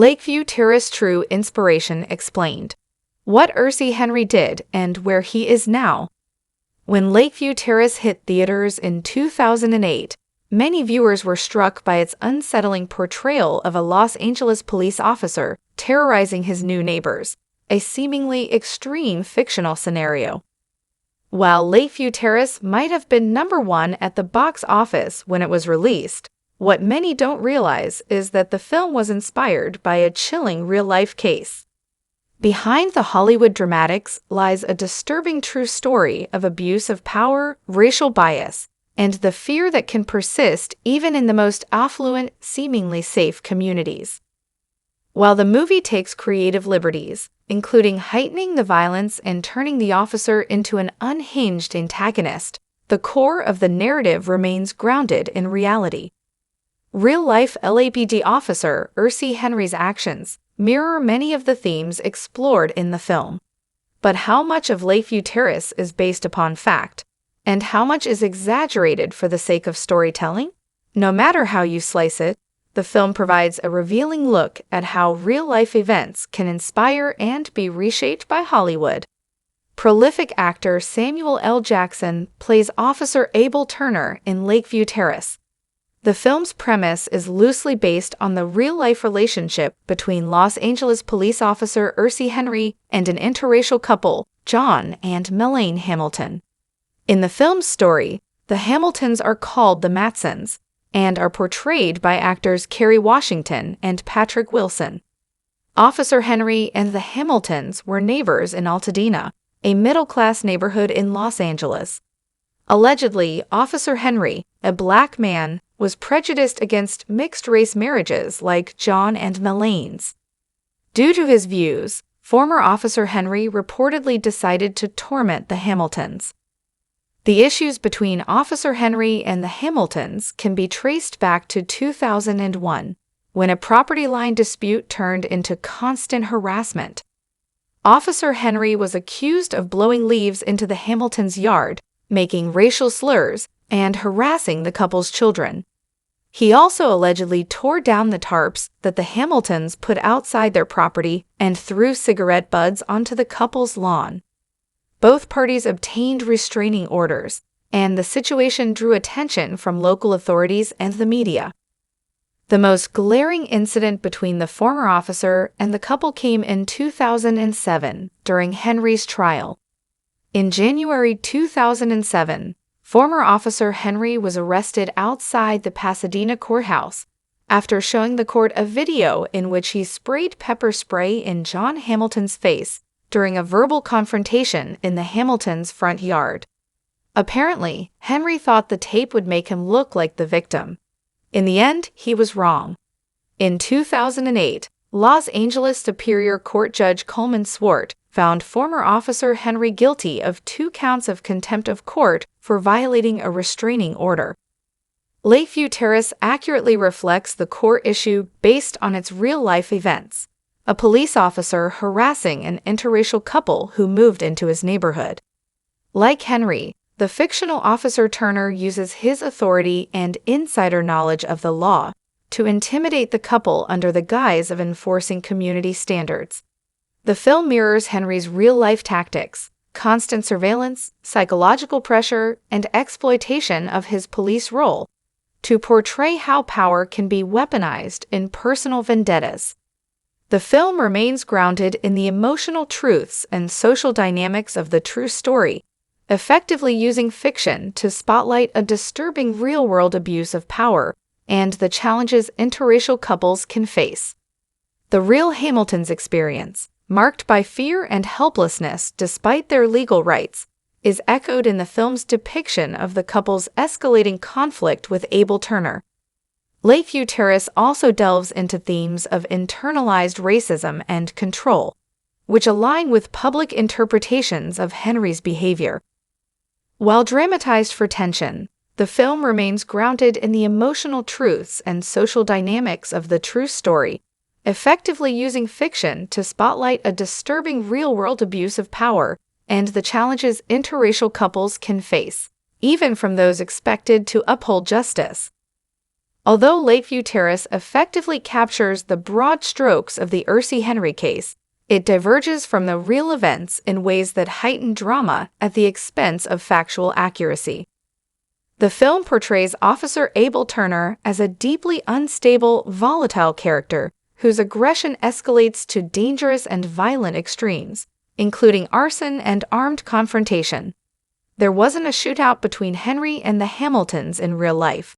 Lakeview Terrace True Inspiration explained. What Ursy Henry did and where he is now. When Lakeview Terrace hit theaters in 2008, many viewers were struck by its unsettling portrayal of a Los Angeles police officer terrorizing his new neighbors, a seemingly extreme fictional scenario. While Lakeview Terrace might have been #1 at the box office when it was released, what many don't realize is that the film was inspired by a chilling real-life case. Behind the Hollywood dramatics lies a disturbing true story of abuse of power, racial bias, and the fear that can persist even in the most affluent, seemingly safe communities. While the movie takes creative liberties, including heightening the violence and turning the officer into an unhinged antagonist, the core of the narrative remains grounded in reality. Real-life LAPD officer Ursy Henry's actions mirror many of the themes explored in the film. But how much of Lakeview Terrace is based upon fact, and how much is exaggerated for the sake of storytelling? No matter how you slice it, the film provides a revealing look at how real-life events can inspire and be reshaped by Hollywood. Prolific actor Samuel L. Jackson plays Officer Abel Turner in Lakeview Terrace. The film's premise is loosely based on the real-life relationship between Los Angeles police officer Ursy Henry and an interracial couple, John and Melaine Hamilton. In the film's story, the Hamiltons are called the Matsons and are portrayed by actors Kerry Washington and Patrick Wilson. Officer Henry and the Hamiltons were neighbors in Altadena, a middle-class neighborhood in Los Angeles. Allegedly, Officer Henry, a black man, was prejudiced against mixed-race marriages like John and Melaine's. Due to his views, former Officer Henry reportedly decided to torment the Hamiltons. The issues between Officer Henry and the Hamiltons can be traced back to 2001, when a property line dispute turned into constant harassment. Officer Henry was accused of blowing leaves into the Hamiltons' yard, making racial slurs, and harassing the couple's children. He also allegedly tore down the tarps that the Hamiltons put outside their property and threw cigarette butts onto the couple's lawn. Both parties obtained restraining orders, and the situation drew attention from local authorities and the media. The most glaring incident between the former officer and the couple came in 2007 during Henry's trial. In January 2007, former Officer Henry was arrested outside the Pasadena courthouse after showing the court a video in which he sprayed pepper spray in John Hamilton's face during a verbal confrontation in the Hamiltons' front yard. Apparently, Henry thought the tape would make him look like the victim. In the end, he was wrong. In 2008, Los Angeles Superior Court Judge Coleman Swart found former Officer Henry guilty of 2 counts of contempt of court for violating a restraining order. Lakeview Terrace accurately reflects the core issue based on its real-life events: a police officer harassing an interracial couple who moved into his neighborhood. Like Henry, the fictional Officer Turner uses his authority and insider knowledge of the law to intimidate the couple under the guise of enforcing community standards. The film mirrors Henry's real-life tactics: constant surveillance, psychological pressure, and exploitation of his police role, to portray how power can be weaponized in personal vendettas. The film remains grounded in the emotional truths and social dynamics of the true story, effectively using fiction to spotlight a disturbing real-world abuse of power and the challenges interracial couples can face. The real Hamiltons experience, marked by fear and helplessness despite their legal rights, is echoed in the film's depiction of the couple's escalating conflict with Abel Turner. Lakeview Terrace also delves into themes of internalized racism and control, which align with public interpretations of Henry's behavior. While dramatized for tension, the film remains grounded in the emotional truths and social dynamics of the true story, effectively using fiction to spotlight a disturbing real-world abuse of power and the challenges interracial couples can face, even from those expected to uphold justice. Although Lakeview Terrace effectively captures the broad strokes of the Ursy Henry case, it diverges from the real events in ways that heighten drama at the expense of factual accuracy. The film portrays Officer Abel Turner as a deeply unstable, volatile character whose aggression escalates to dangerous and violent extremes, including arson and armed confrontation. There wasn't a shootout between Henry and the Hamiltons in real life,